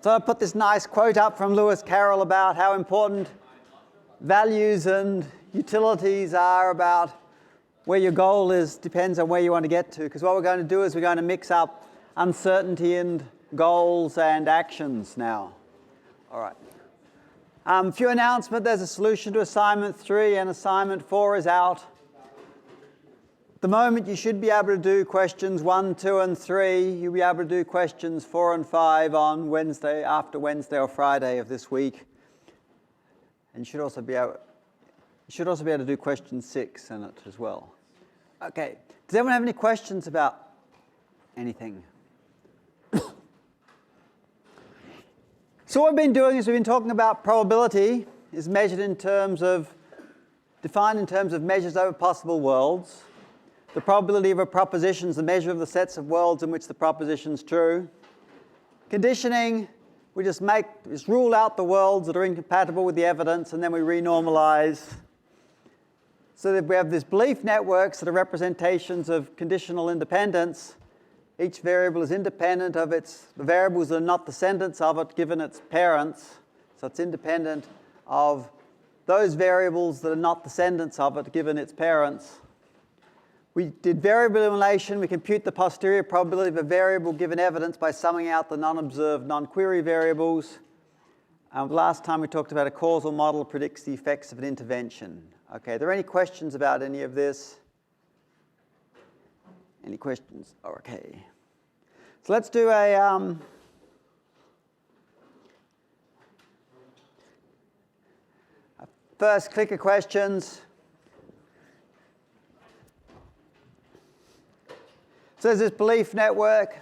So I put this nice quote up from Lewis Carroll about how important values and utilities are, about where your goal is depends on where you want to get to. Because what we're going to do is we're going to mix up uncertainty and goals and actions now. All right. A few announcements. There's a solution to assignment 3 and assignment 4 is out. At the moment you should be able to do questions 1, 2 and 3. You'll be able to do questions 4 and 5 on Wednesday, after Wednesday or Friday of this week. And you should also be able to do question 6 in it as well. Okay. Does anyone have any questions about anything? So what we've been doing is we've been talking about probability is measured in terms of, defined in terms of measures over possible worlds. The probability of a proposition is the measure of the sets of worlds in which the proposition is true. Conditioning, we just rule out the worlds that are incompatible with the evidence, and then we renormalize. So that we have these belief networks that are representations of conditional independence. Each variable is independent of the variables are not descendants of it given its parents. So it's independent of those variables that are not descendants of it given its parents. We did variable elimination. We compute the posterior probability of a variable given evidence by summing out the non-observed, non-query variables. Last time we talked about a causal model predicts the effects of an intervention. Okay, are there any questions about any of this? Any questions? Okay. So let's do a first click of questions. So there's this belief network.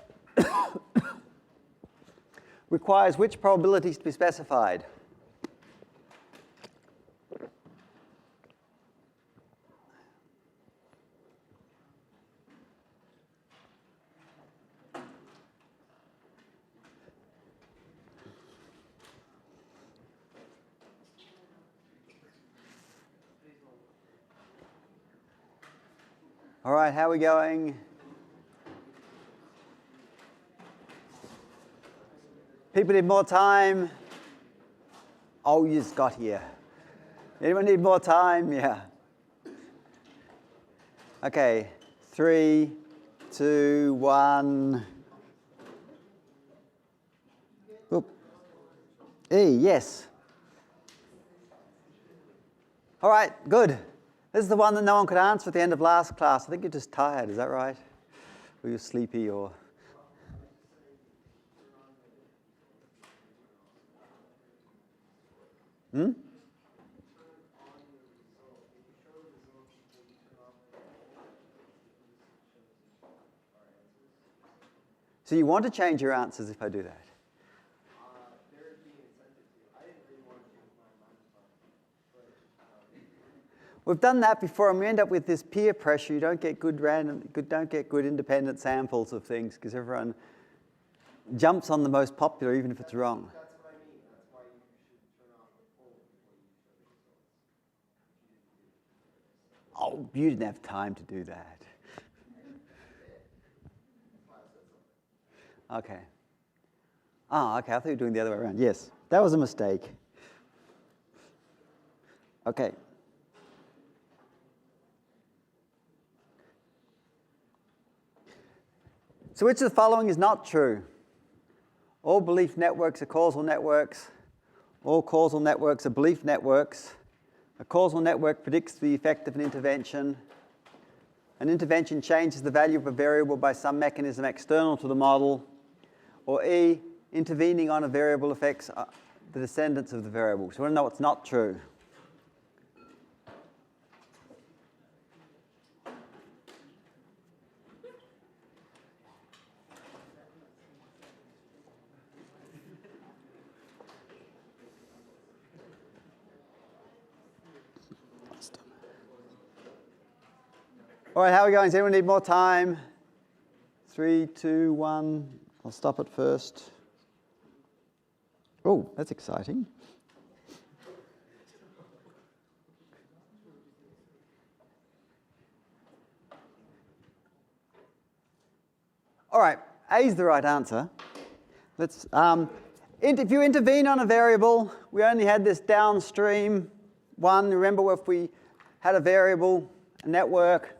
Requires which probabilities to be specified? All right, how are we going? People need more time. Oh, you just got here. Anyone need more time? Yeah. Okay, 3, 2, 1. Oop. E, yes. All right, good. This is the one that no one could answer at the end of last class. I think you're just tired, is that right? Or you're sleepy or... So you want to change your answers if I do that? We've done that before, and we end up with this peer pressure. You don't get good independent samples of things because everyone jumps on the most popular, even if it's wrong. That's what I mean. That's why you should turn off the poll before you show the results. Oh, you didn't have time to do that. Okay. Oh, okay. I thought you were doing the other way around. Yes, that was a mistake. Okay. So which of the following is not true? All belief networks are causal networks. All causal networks are belief networks. A causal network predicts the effect of an intervention. An intervention changes the value of a variable by some mechanism external to the model. Or E, intervening on a variable affects the descendants of the variable. So we want to know what's not true. All right, how are we going? Does anyone need more time? 3, 2, 1. I'll stop it first. Oh, that's exciting. All right, A is the right answer. Let's. if you intervene on a variable, we only had this downstream one. Remember, if we had a variable, a network,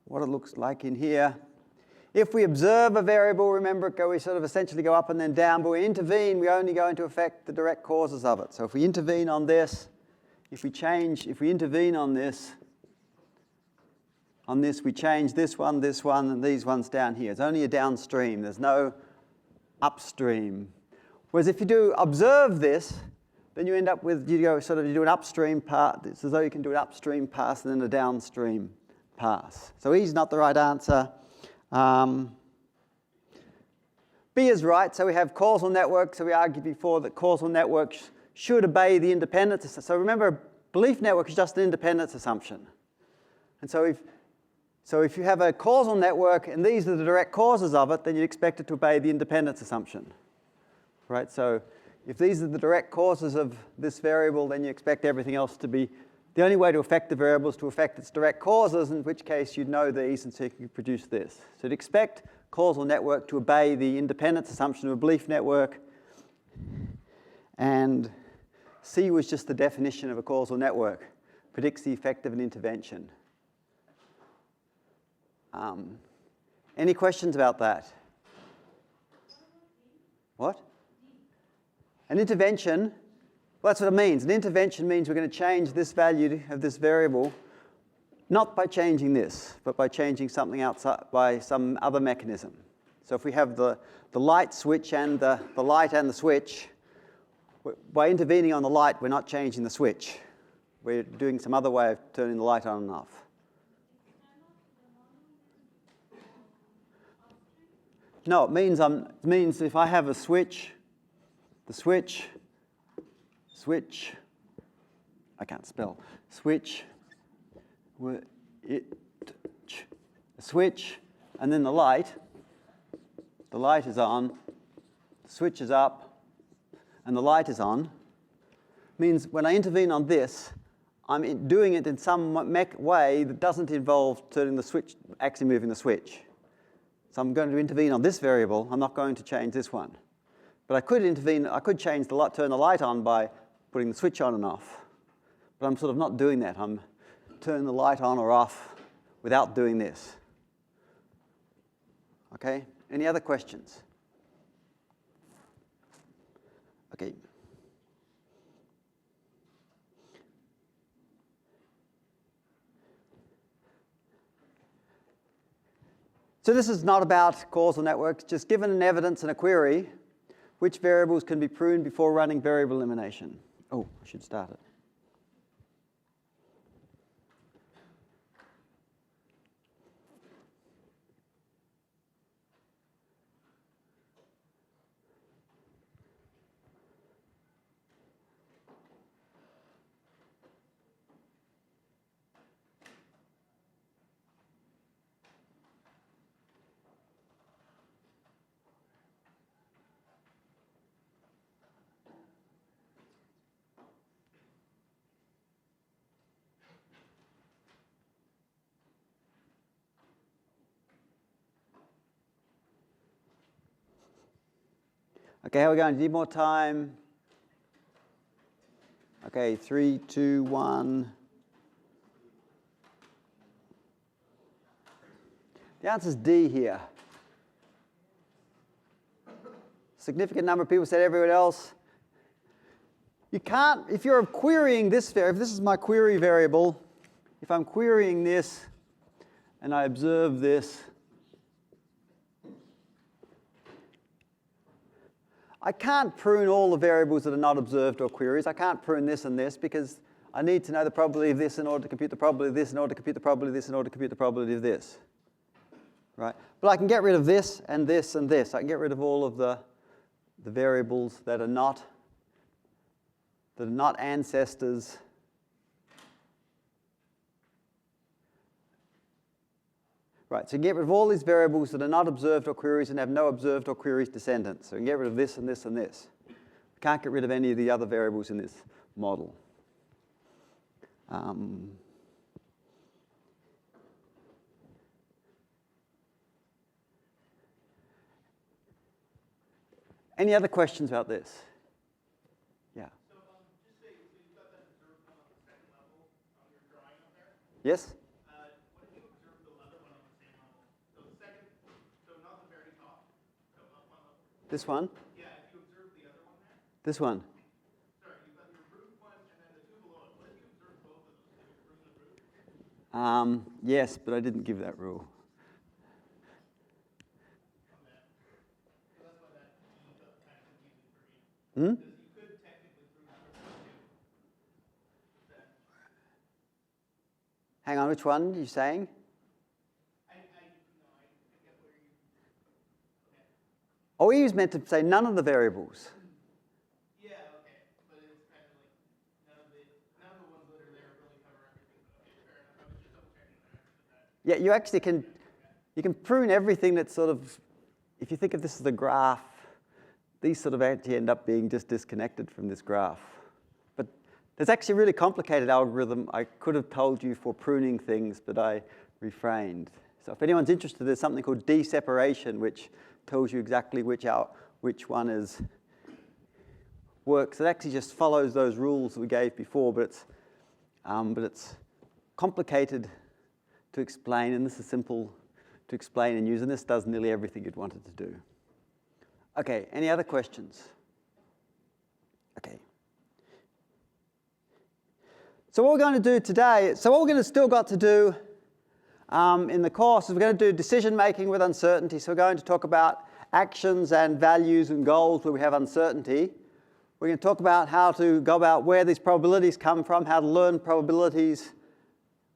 what it looks like in here. If we observe a variable, remember, we sort of essentially go up and then down, but we intervene, we only go into affect the direct causes of it. So if we intervene on this, if we intervene on this, we change this one, and these ones down here. It's only a downstream. There's no upstream. Whereas if you do observe this, then you end up with, you do an upstream pass. It's as though you can do an upstream pass and then a downstream pass. So E is not the right answer. B is right. So we have causal networks. So we argued before that causal networks should obey the independence. So remember, belief network is just an independence assumption. And so if you have a causal network and these are the direct causes of it, then you'd expect it to obey the independence assumption. Right? So if these are the direct causes of this variable, then you expect everything else to be, the only way to affect the variable is to affect its direct causes, in which case you'd know these and so you can produce this. So you'd expect causal network to obey the independence assumption of a belief network. And C was just the definition of a causal network. Predicts the effect of an intervention. Any questions about that? What? An intervention, well, that's what it means. An intervention means we're going to change this value of this variable, not by changing this, but by changing something outside, by some other mechanism. So if we have the light switch and the light and the switch, by intervening on the light, we're not changing the switch. We're doing some other way of turning the light on and off. No, it means if I have a switch, the switch, I can't spell, switch, switch, and then the light is on, the switch is up, and the light is on, means when I intervene on this, I'm doing it in some way that doesn't involve turning the switch, actually moving the switch. So I'm going to intervene on this variable. I'm not going to change this one. But I could intervene, I could change the light, turn the light on by putting the switch on and off. But I'm sort of not doing that. I'm turning the light on or off without doing this. Okay? Any other questions? Okay. So this is not about causal networks. Just given an evidence and a query, which variables can be pruned before running variable elimination? Oh, I should start it. Okay, how are we going? Need more time? Okay, 3, 2, 1. The answer is D here. Significant number of people said everyone else. You can't, if you're querying this variable, if this is my query variable, if I'm querying this and I observe this, I can't prune all the variables that are not observed or queries. I can't prune this and this because I need to know the probability of this in order to compute the probability of this in order to compute the probability of this in order to compute the probability of this. Right? But I can get rid of this and this and this. I can get rid of all of the variables that are not ancestors. Right, so you get rid of all these variables that are not observed or queries and have no observed or queries descendants. So you can get rid of this and this and this. You can't get rid of any of the other variables in this model. Any other questions about this? Yeah. So just say, so you've got that observed one on the second level on your drawing up there. Yes? What if you observe the other one on the same level? So the second, so not the very top, so up one level. This one? Yeah, if you observe the other one there. This one? Sorry, you've got your root one and then the two below it. What if you observe both of those? So you're proving the root? Yes, but I didn't give that rule. So that's why that E got kind of confusing for me. Hmm? Because you could technically prove the first one too. Then Hang on, which one are you saying? I get where you. Okay. Oh, he was meant to say none of the variables. Yeah, okay. But it's kind of like none of the ones that are there really cover everything. But okay, fair enough. I was just double checking that I understood that. Yeah, you actually can prune everything that's sort of, if you think of this as a graph, these sort of actually end up being just disconnected from this graph. But there's actually a really complicated algorithm I could have told you for pruning things, but I refrained. So if anyone's interested, there's something called deseparation, which tells you exactly which one works. It actually just follows those rules that we gave before, but it's complicated to explain, and this is simple to explain and use, and this does nearly everything you'd want it to do. Okay, any other questions? Okay. So what we're going to do today, so what we're going to still got to do in the course is we're going to do decision making with uncertainty. So we're going to talk about actions and values and goals where we have uncertainty. We're going to talk about how to go about where these probabilities come from, how to learn probabilities.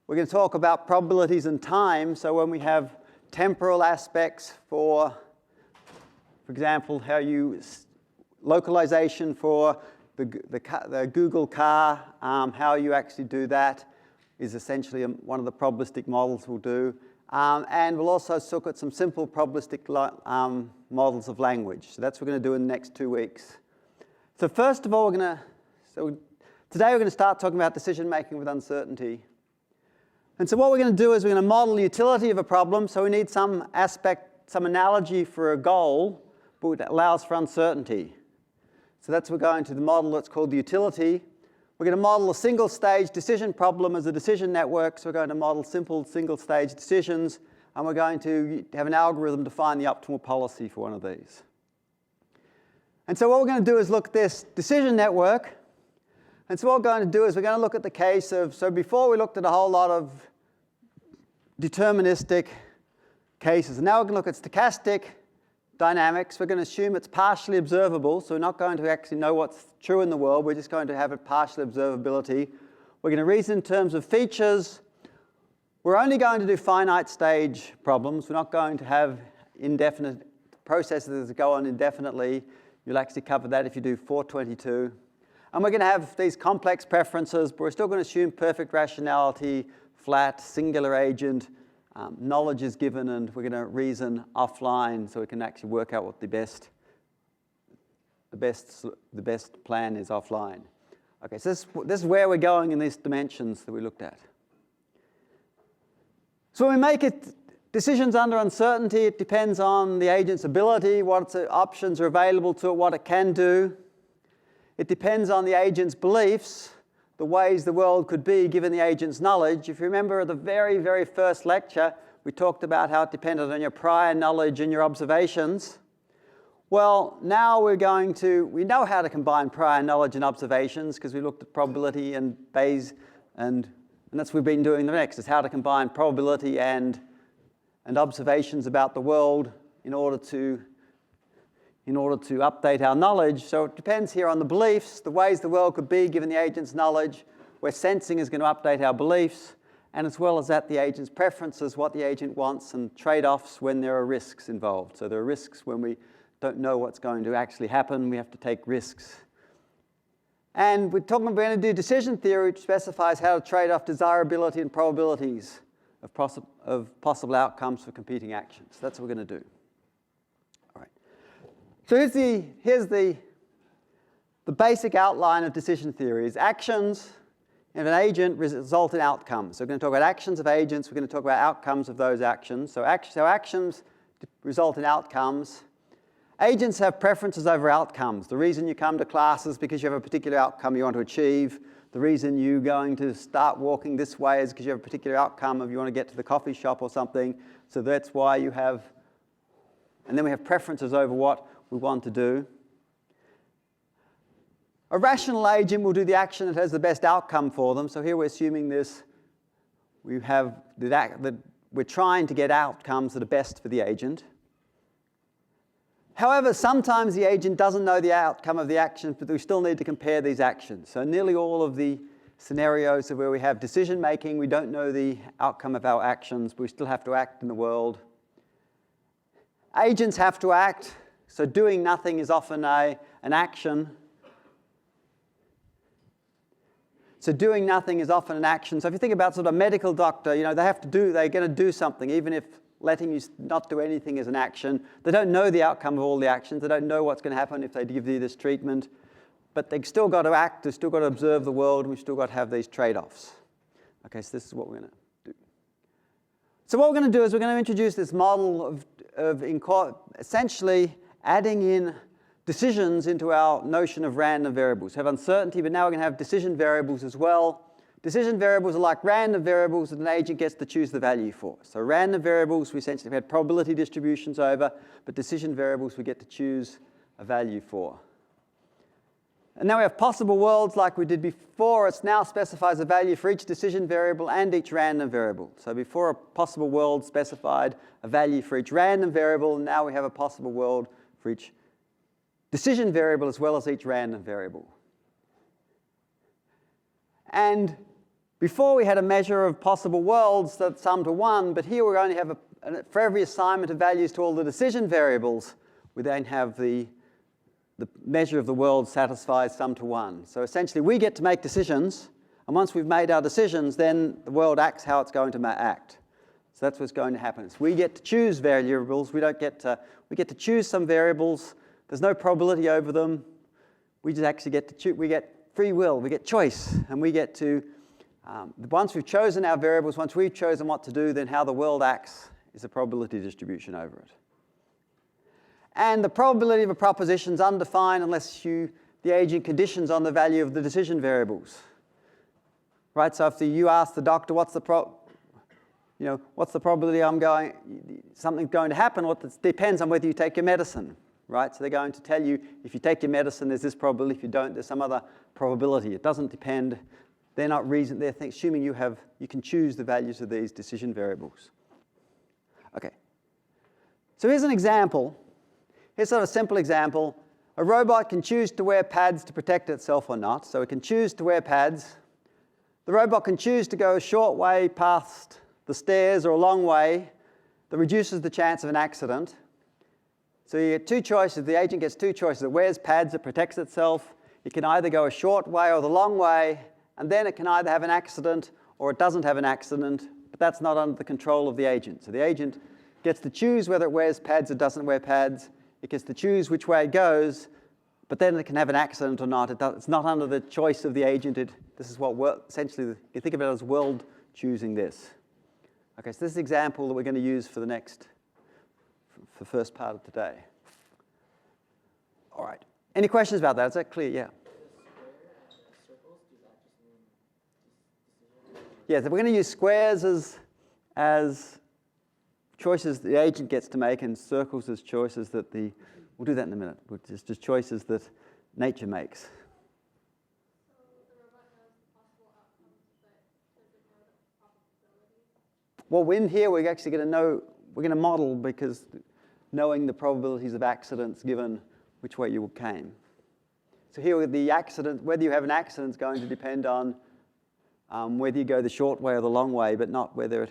We're going to talk about probabilities and time. So when we have temporal aspects for example, how you localization for the Google car, how you actually do that is essentially one of the probabilistic models we'll do. And we'll also look at some simple probabilistic models of language. So that's what we're going to do in the next 2 weeks. So first of all, today we're going to start talking about decision making with uncertainty. And so what we're going to do is we're going to model the utility of a problem. So we need some aspect, some analogy for a goal, but it allows for uncertainty. So that's we're going to the model that's called the utility. We're going to model a single-stage decision problem as a decision network. So we're going to model simple single-stage decisions, and we're going to have an algorithm to find the optimal policy for one of these. And so what we're going to do is look at this decision network. And so what we're going to do is we're going to look at the case of, so before we looked at a whole lot of deterministic cases. And now we're going to look at stochastic dynamics. We're going to assume it's partially observable, so we're not going to actually know what's true in the world. We're just going to have a partial observability. We're going to reason in terms of features. We're only going to do finite stage problems. We're not going to have indefinite processes that go on indefinitely. You'll actually cover that if you do 422. And we're going to have these complex preferences, but we're still going to assume perfect rationality, flat, singular agent. Knowledge is given, and we're going to reason offline so we can actually work out what the best plan is offline. Okay, so this is where we're going in these dimensions that we looked at. So when we make decisions under uncertainty, it depends on the agent's ability, what options are available to it, what it can do. It depends on the agent's beliefs, the ways the world could be given the agent's knowledge. If you remember the very, very first lecture, we talked about how it depended on your prior knowledge and your observations. Well, now we know how to combine prior knowledge and observations because we looked at probability and Bayes, and that's what we've been doing next, is how to combine probability and observations about the world in order to update our knowledge. So it depends here on the beliefs, the ways the world could be given the agent's knowledge, where sensing is going to update our beliefs, and as well as that, the agent's preferences, what the agent wants, and trade-offs when there are risks involved. So there are risks when we don't know what's going to actually happen. We have to take risks. And we're going to do decision theory, which specifies how to trade off desirability and probabilities of possible outcomes for competing actions. That's what we're going to do. So here's the basic outline of decision theory. Is actions of an agent result in outcomes. So we're going to talk about actions of agents. We're going to talk about outcomes of those actions. So actions result in outcomes. Agents have preferences over outcomes. The reason you come to class is because you have a particular outcome you want to achieve. The reason you're going to start walking this way is because you have a particular outcome of you want to get to the coffee shop or something. So that's why you have, and then we have preferences over what we want to do. A rational agent will do the action that has the best outcome for them. So here we're assuming this. We have that we're trying to get outcomes that are best for the agent. However, sometimes the agent doesn't know the outcome of the action, but we still need to compare these actions. So nearly all of the scenarios where we have decision making, we don't know the outcome of our actions, but we still have to act in the world. Agents have to act, so doing nothing is often an action. So doing nothing is often an action. So if you think about sort of a medical doctor, they're going to do something, even if letting you not do anything is an action. They don't know the outcome of all the actions. They don't know what's going to happen if they give you this treatment. But they've still got to act. They've still got to observe the world. And we've still got to have these trade-offs. Okay, so this is what we're going to do. So what we're going to do is we're going to introduce this model of essentially adding in decisions into our notion of random variables. We have uncertainty, but now we're going to have decision variables as well. Decision variables are like random variables that an agent gets to choose the value for. So random variables, we essentially had probability distributions over, but decision variables we get to choose a value for. And now we have possible worlds like we did before. It now specifies a value for each decision variable and each random variable. So before, a possible world specified a value for each random variable, and now we have a possible world for each decision variable as well as each random variable. And before we had a measure of possible worlds that sum to 1, but here we only have, for every assignment of values to all the decision variables, we then have the measure of the world satisfies sum to 1. So essentially we get to make decisions, and once we've made our decisions, then the world acts how it's going to act. So that's what's going to happen. So we get to choose variables. We get to choose some variables. There's no probability over them. We just actually get to choose. We get free will. We get choice, and we get to once we've chosen our variables, once we've chosen what to do, then how the world acts is a probability distribution over it. And the probability of a proposition is undefined unless the agent conditions on the value of the decision variables. Right? So if you ask the doctor, what's the probability something's going to happen? Well, it depends on whether you take your medicine. Right? So they're going to tell you, if you take your medicine, there's this probability. If you don't, there's some other probability. It doesn't depend. They're not they're assuming you can choose the values of these decision variables. Okay. So here's an example. Here's sort of a simple example. A robot can choose to wear pads to protect itself or not. So it can choose to wear pads. The robot can choose to go a short way past the stairs or a long way that reduces the chance of an accident. So you get two choices. The agent gets two choices. It wears pads, it protects itself. It can either go a short way or the long way, and then it can either have an accident or it doesn't have an accident, but that's not under the control of the agent. So the agent gets to choose whether it wears pads or doesn't wear pads. It gets to choose which way it goes, but then it can have an accident or not. It's not under the choice of the agent. This is what essentially, you think of it as world choosing this. Okay, so this is the example that we're going to use for the first part of today. All right. Any questions about that? Is that clear? Yeah. Yeah, so we're going to use squares as choices the agent gets to make and circles as choices that we'll do that in a minute, which is just choices that nature makes. So the robot knows the possible outcomes, but does it know the probabilities? Well, in here we're actually going to model because knowing the probabilities of accidents given which way you came. So here with the accident, whether you have an accident is going to depend on whether you go the short way or the long way, but not whether it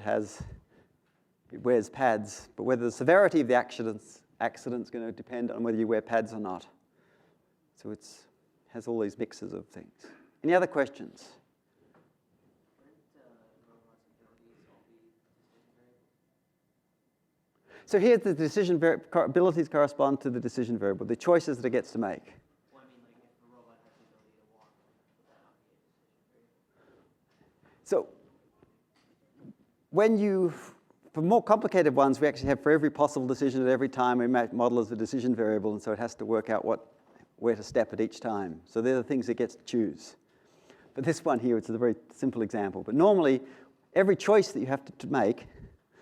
wears pads, but whether the severity of the accident's going to depend on whether you wear pads or not. So it has all these mixes of things. Any other questions? So here the decision abilities correspond to the decision variable, the choices that it gets to make. Well, I mean, like if the robot has the ability to walk, would that not be a decision variable? So when you for more complicated ones, we actually have for every possible decision at every time we model as a decision variable, and so it has to work out where to step at each time. So they're the things it gets to choose. But this one here, it's a very simple example. But normally, every choice that you have to make,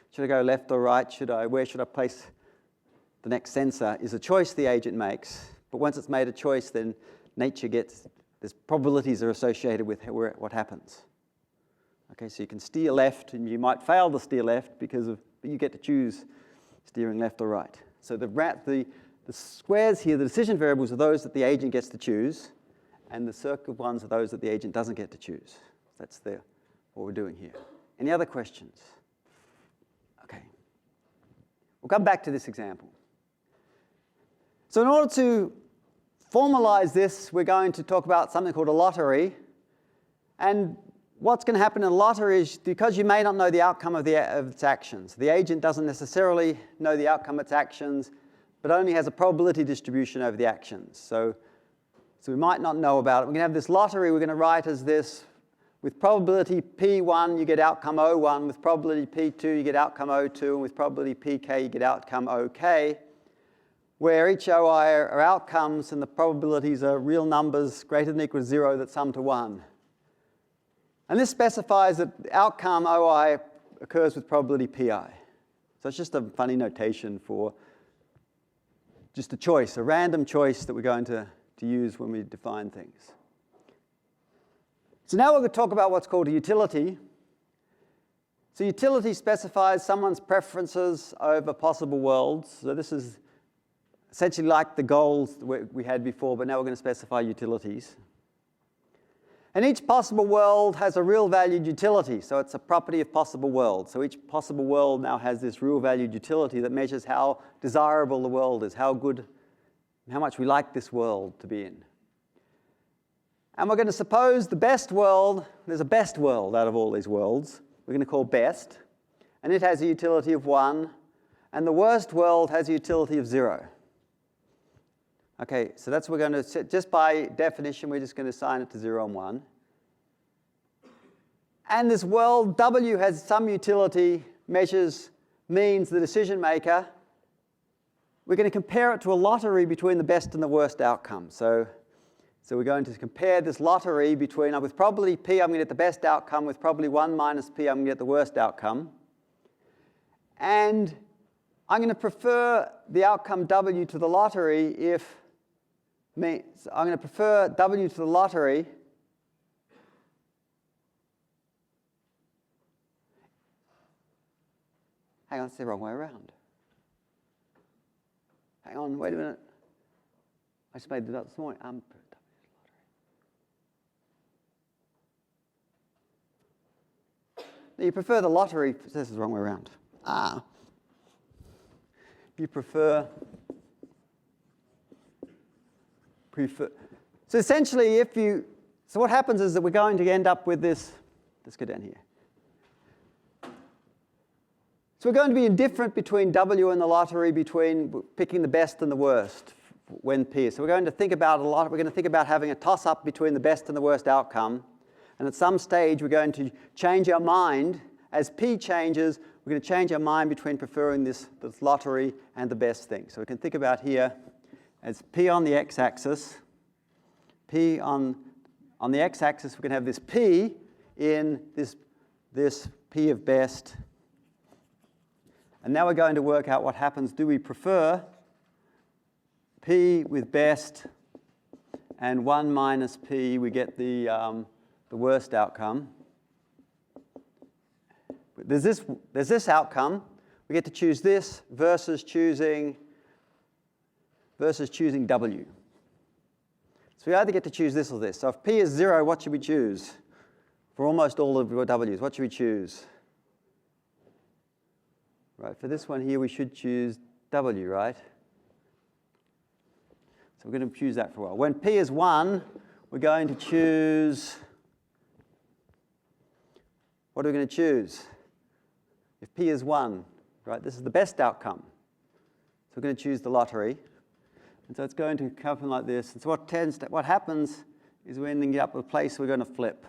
should I go left or right, where should I place the next sensor, is a choice the agent makes. But once it's made a choice, then nature there's probabilities are associated with what happens. Okay, so you can steer left, and you might fail to steer left but you get to choose steering left or right. So the squares here, the decision variables, are those that the agent gets to choose, and the circled ones are those that the agent doesn't get to choose. That's what we're doing here. Any other questions? Okay. We'll come back to this example. So in order to formalize this, we're going to talk about something called a lottery. And what's going to happen in a lottery is, because you may not know the outcome of its actions, the agent doesn't necessarily know the outcome of its actions, but only has a probability distribution over the actions. So we might not know about it. We're going to have this lottery we're going to write as this: with probability P1, you get outcome O1. With probability P2, you get outcome O2. And with probability PK, you get outcome OK, where each OI are outcomes and the probabilities are real numbers greater than or equal to 0 that sum to 1. And this specifies that the outcome OI occurs with probability PI. So it's just a funny notation for just a choice, a random choice that we're going to use when we define things. So now we're going to talk about what's called a utility. So utility specifies someone's preferences over possible worlds. So this is essentially like the goals we had before, but now we're going to specify utilities. And each possible world has a real valued utility, so it's a property of possible worlds. So each possible world now has this real valued utility that measures how desirable the world is, how much we like this world to be in. And we're going to suppose the best world, there's a best world out of all these worlds, we're going to call best, and it has a utility of 1, and the worst world has a utility of 0. Okay, so that's what we're going to set. Just by definition, we're just going to assign it to 0 and 1. And this world W has some utility, means the decision maker. We're going to compare it to a lottery between the best and the worst outcome. So we're going to compare this lottery between, with probability P, I'm going to get the best outcome. With probability 1 minus P, I'm going to get the worst outcome. And I'm going to prefer the outcome W to the lottery if I'm going to prefer W to the lottery hang on, it's the wrong way around. Hang on, wait a minute. I just made it up this morning. You prefer the lottery. This is the wrong way around. You prefer. So essentially, so what happens is that we're going to end up with this. Let's go down here. So we're going to be indifferent between W and the lottery, between picking the best and the worst when P. So we're going to think about we're going to think about having a toss-up between the best and the worst outcome. And at some stage, we're going to change our mind. As P changes, we're going to change our mind between preferring this lottery and the best thing. So we can think about here as P on the x-axis. P on the x-axis, we're going to have this P in this P of best. And now we're going to work out what happens. Do we prefer P with best and 1 minus P, we get the worst outcome. There's this outcome. We get to choose this versus choosing W. So we either get to choose this or this. So if P is 0, what should we choose? For almost all of your W's, what should we choose? Right, for this one here, we should choose W, right? So we're going to choose that for a while. When P is 1, we're going to choose, what are we going to choose? If P is 1, right, this is the best outcome. So we're going to choose the lottery. And so it's going to happen like this. And so what happens is we end up with a place we're going to flip.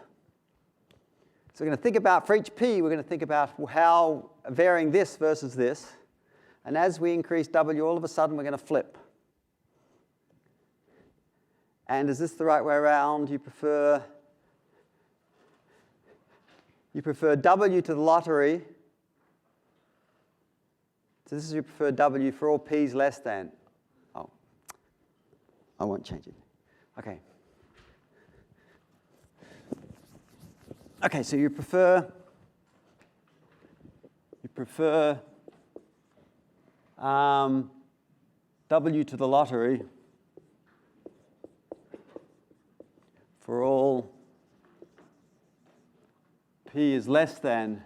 So we're going to think about, for each p, we're going to think about how varying this versus this. And as we increase w, all of a sudden we're going to flip. And is this the right way around? You prefer w to the lottery. So this is you prefer w for all p's less than. Oh, I won't change it. Okay. Okay, so you prefer w to the lottery for all p is less than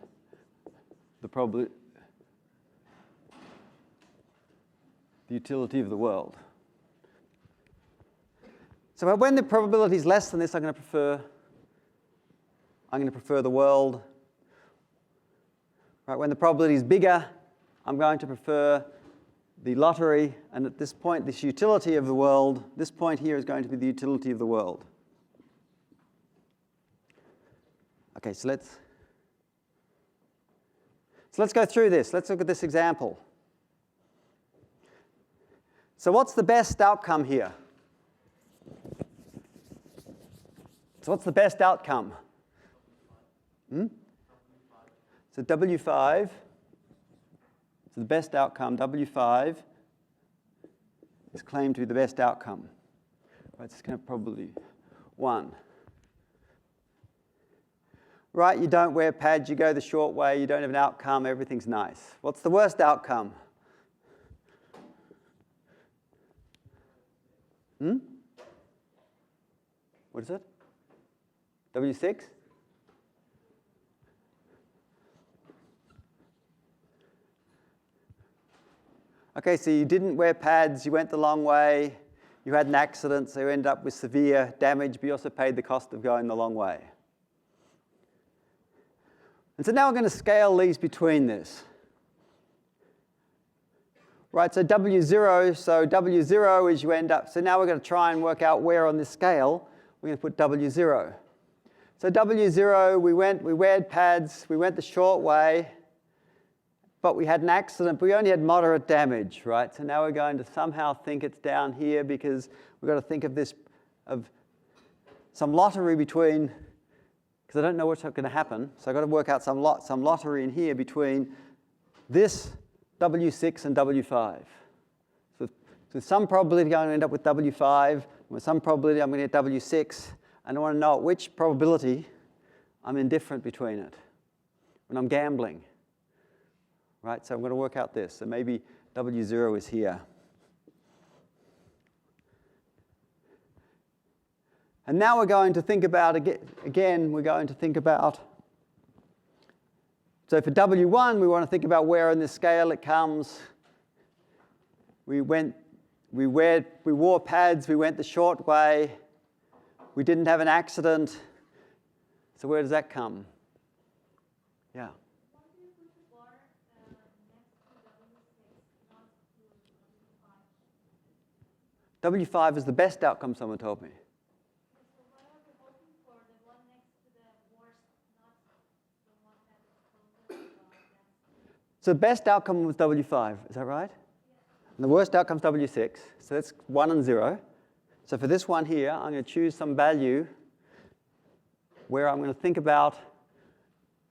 the probability, the utility of the world. So when the probability is less than this, I'm going to prefer the world. Right, when the probability is bigger, I'm going to prefer the lottery. And at this point, this utility of the world, this point here is going to be the utility of the world. Okay, so let's go through this. Let's look at this example. So what's the best outcome here? So what's the best outcome? So W5, so the best outcome, W5, is claimed to be the best outcome. Right, it's going to probably 1. Right, you don't wear pads, you go the short way, you don't have an outcome, everything's nice. What's the worst outcome? What is it? W6? Okay, so you didn't wear pads, you went the long way, you had an accident, so you ended up with severe damage, but you also paid the cost of going the long way. And so now we're going to scale these between this. Right, so W0 is you end up, so now we're going to try and work out where on this scale we're going to put W0. So W0, we weared pads, we went the short way, but we had an accident, but we only had moderate damage, right? So now we're going to somehow think it's down here because we've got to think of this, of some lottery between, because I don't know what's going to happen, so I've got to work out some lottery in here between this W6 and W5. So with some probability I'm going to end up with W5, with some probability I'm going to get W6, and I want to know at which probability I'm indifferent between it when I'm gambling. Right, so I'm going to work out this. So maybe W0 is here. And now we're going to think about, again, we're going to think about, so for W1, we want to think about where in the scale it comes. We wore pads, we went the short way, we didn't have an accident. So where does that come? Yeah. W5 is the best outcome, someone told me. So what are we hoping for? The one next to the worst, not the one that is closest? So the best outcome was W5, is that right? Yeah. And the worst outcome is W6. So that's 1 and 0. So for this one here, I'm going to choose some value where I'm going to think about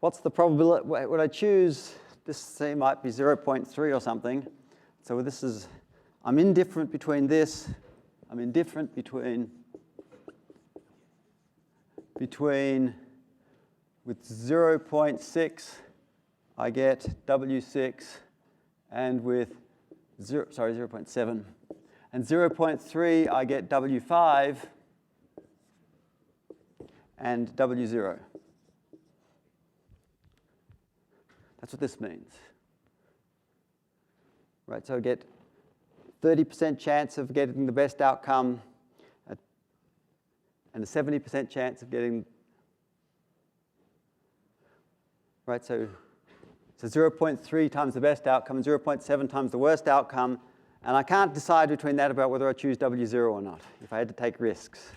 what's the probability. When I choose, this say might be 0.3 or something. So this is, I'm indifferent between this. I'm indifferent between with 0.6 I get W6, and with 0.7 and 0.3 I get W5 and W0. That's what this means. Right, so I get 30% chance of getting the best outcome and a 70% chance of getting, right, so 0.3 times the best outcome and 0.7 times the worst outcome, and I can't decide between that about whether I choose W0 or not, if I had to take risks.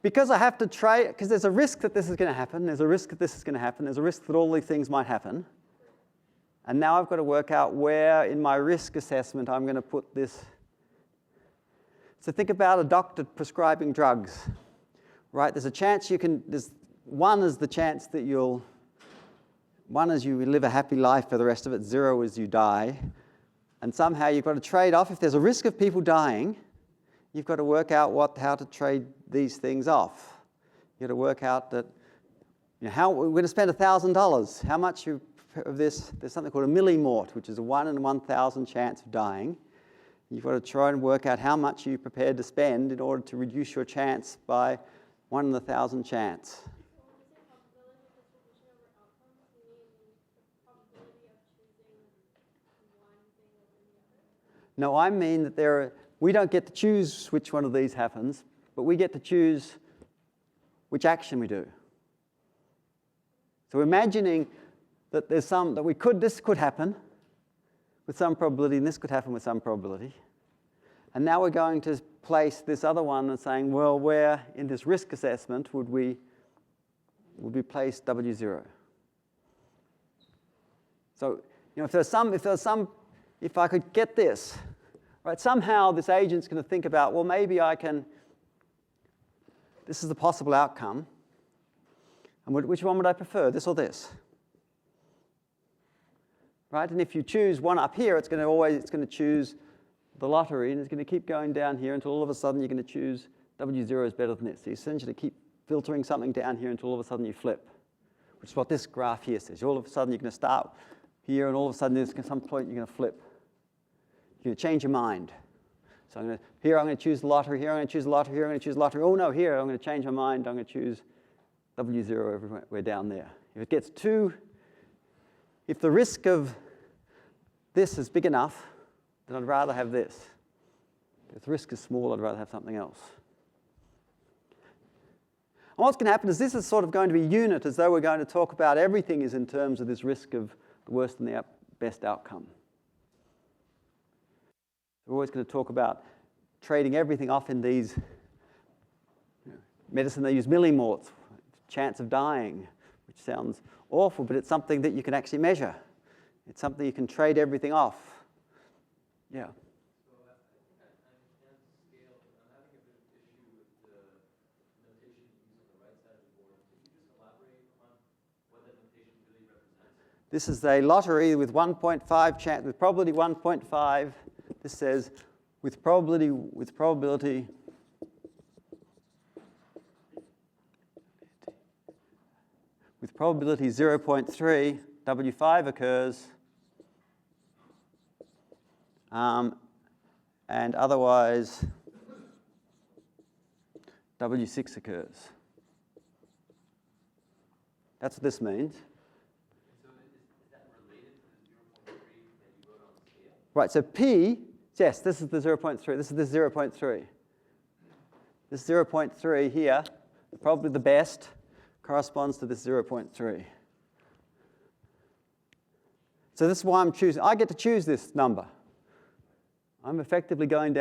because I have to trade, because there's a risk that this is going to happen, there's a risk that this is going to happen, there's a risk that all these things might happen. And now I've got to work out where in my risk assessment I'm going to put this. So think about a doctor prescribing drugs, right? There's a chance you can, one is the chance that one is you live a happy life for the rest of it, 0 is you die. And somehow you've got to trade off. If there's a risk of people dying, you've got to work out how to trade these things off. You've got to work out that, how we're going to spend $1,000. How much of this, there's something called a millimort, which is a 1 in 1,000 chance of dying. You've got to try and work out how much you're prepared to spend in order to reduce your chance by 1 in 1,000 chance. No, I mean that we don't get to choose which one of these happens, but we get to choose which action we do. So imagining that this could happen with some probability, and this could happen with some probability. And now we're going to place this other one and saying, well, where in this risk assessment would we place W0? So, if I could get this, right, somehow this agent's going to think about, well, maybe this is the possible outcome. And which one would I prefer, this or this? Right, and if you choose one up here, it's going to choose the lottery, and it's going to keep going down here until all of a sudden you're going to choose W0 is better than this. So you essentially keep filtering something down here until all of a sudden you flip, which is what this graph here says. All of a sudden you're going to start here, and all of a sudden at some point you're going to flip. You're going to change your mind. So here I'm going to choose the lottery, here I'm going to choose the lottery, here I'm going to choose the lottery. Oh no, here I'm going to change my mind, I'm going to choose W0 everywhere down there. If the risk of this is big enough, then I'd rather have this. If the risk is small, I'd rather have something else. And what's going to happen is this is sort of going to be unit, as though we're going to talk about everything is in terms of this risk of the worst and the best outcome. We're always going to talk about trading everything off in these. Medicine, they use millimorts, chance of dying, which sounds awful, but it's something that you can actually measure. It's something you can trade everything off. Yeah. So I understand the scale, but I'm having a bit of issue with the notation used on the right side of the board. Could you just elaborate on what that notation really represents? This is a lottery with 1.5 chance, with probability 1.5. This says with probability 0.3, W5 occurs, and otherwise W6 occurs. That's what this means. So is that related to the 0.3 that you wrote on the scale? Right, so P, yes, this is the 0.3. This is the 0.3. This 0.3 here, probably the best, corresponds to this 0.3. So this is why I'm choosing. I get to choose this number. I'm effectively going down